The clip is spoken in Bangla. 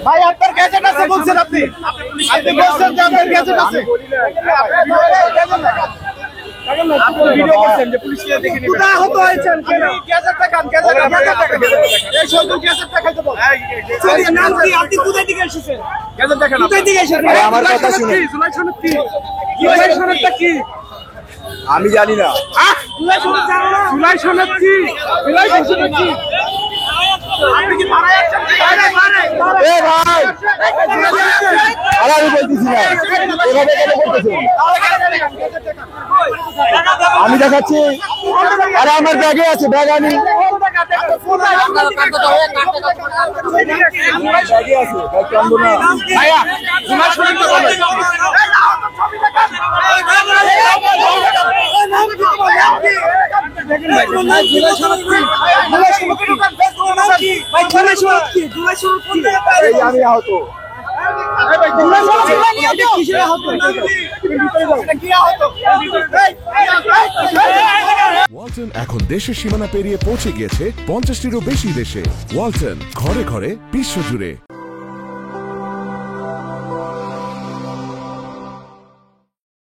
ভাই আপনার গ্যাজেট আছে বলছেন আপনি আপনি বলছেন যে আপনার গ্যাজেট আছে আপনি ভিডিও করছেন যে পুলিশকে দেখে নেবেন কোথা হতো হয়েছেন কেন গ্যাজেট দেখান গ্যাজেট এই শুধু গ্যাজেট দেখাইতে বল এই নাম কি আপনি কোথা থেকে এসেছেন গ্যাজেট দেখান কোথা থেকে এসেছেন আমার কথা শুনুন জুলাই সনদ কি জুলাই সনদটা কি আমি জানি না জুলাই সনদ জানো না জুলাই সনদ কি জুলাই সনদ কি আপনি কি মারা যাচ্ছেন এ ভাই আরে আমি বলতেছি না এভাবে কেন বলতেছেন আমি দেখাচ্ছি আরে আমার ব্যাগে আছে ব্যাগ আমি ব্যাগে আছে ব্যাগ কান্দো না ভাইয়া জুলাই সনদ তো বলে আমি আহত ওয়ালটন এখন দেশের সীমানা পেরিয়ে পৌঁছে গিয়েছে 50টিরও বেশি দেশে। ওয়ালটন ঘরে ঘরে বিশ্বজুড়ে।